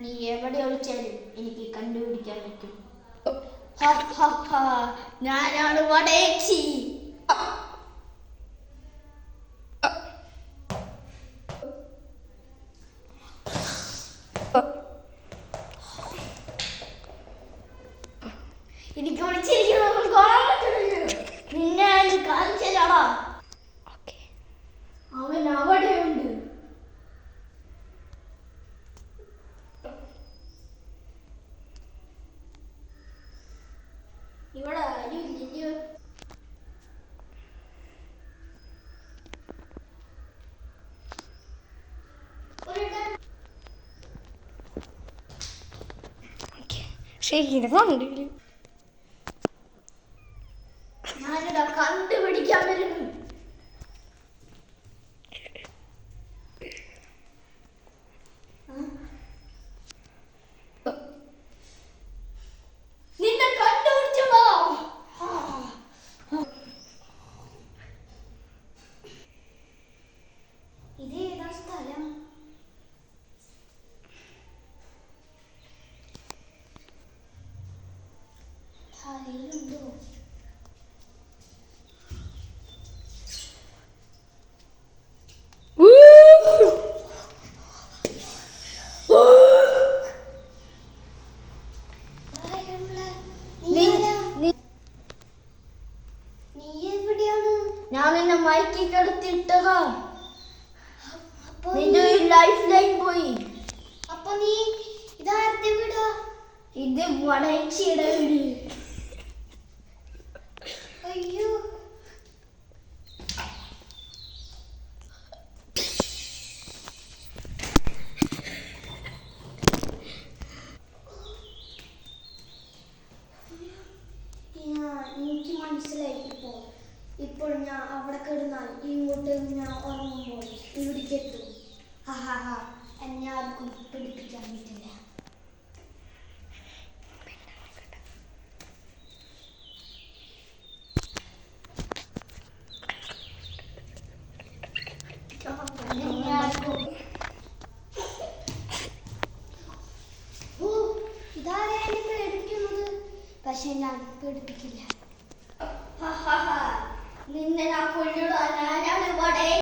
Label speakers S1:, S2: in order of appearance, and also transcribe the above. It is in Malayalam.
S1: നീ എവിടെ ഒളിച്ചാലും എനിക്ക് കണ്ടുപിടിക്കാൻ പറ്റും. ഞാനാണ് വടേച്ചി. എനിക്ക് വിളിച്ചിരിക്കുന്നത് കാണാൻ പറ്റുന്നില്ല. നിന്നെ കാണിച്ചാടാ. അവൻ അവിടെയുണ്ട്. ഇവിടെ ആരും ഇല്ലല്ലോ. ഞാനിതാ കണ്ടുപിടിക്കാൻ വരുന്നു. നിന്നെ കണ്ടുപിടിച്ചോ. ഇത് ഏതാ സ്ഥലം? തലയിലുണ്ടോ? ഞാൻ നിന്നെ മയക്കിക്കെടുത്തിട്ടതാ. നിന്റെ ലൈഫ് ലൈൻ പോയി.
S2: അപ്പൊ നീ ഇതാരുടെ വീടാ?
S1: ഇത് വടേച്ചിയുടെ വീട്.
S2: അയ്യോ, എനിക്ക് മനസ്സിലായി. ഇപ്പോൾ ഞാൻ അവിടെ കിടന്നാൽ ഇങ്ങോട്ട് ഞാൻ ഉറങ്ങുമ്പോൾ ഇവിടേക്ക് എത്തും. എന്നെ ആർക്കും പിടിപ്പിക്കാൻ പറ്റില്ല. ഇതാരെയാണ് പേടിപ്പിക്കുന്നത്? പക്ഷെ ഞാൻ പേടിപ്പിക്കില്ല.
S1: നിന്നെ ഞാൻ കൊല്ലുടാ. ഞാനാണ് വടേ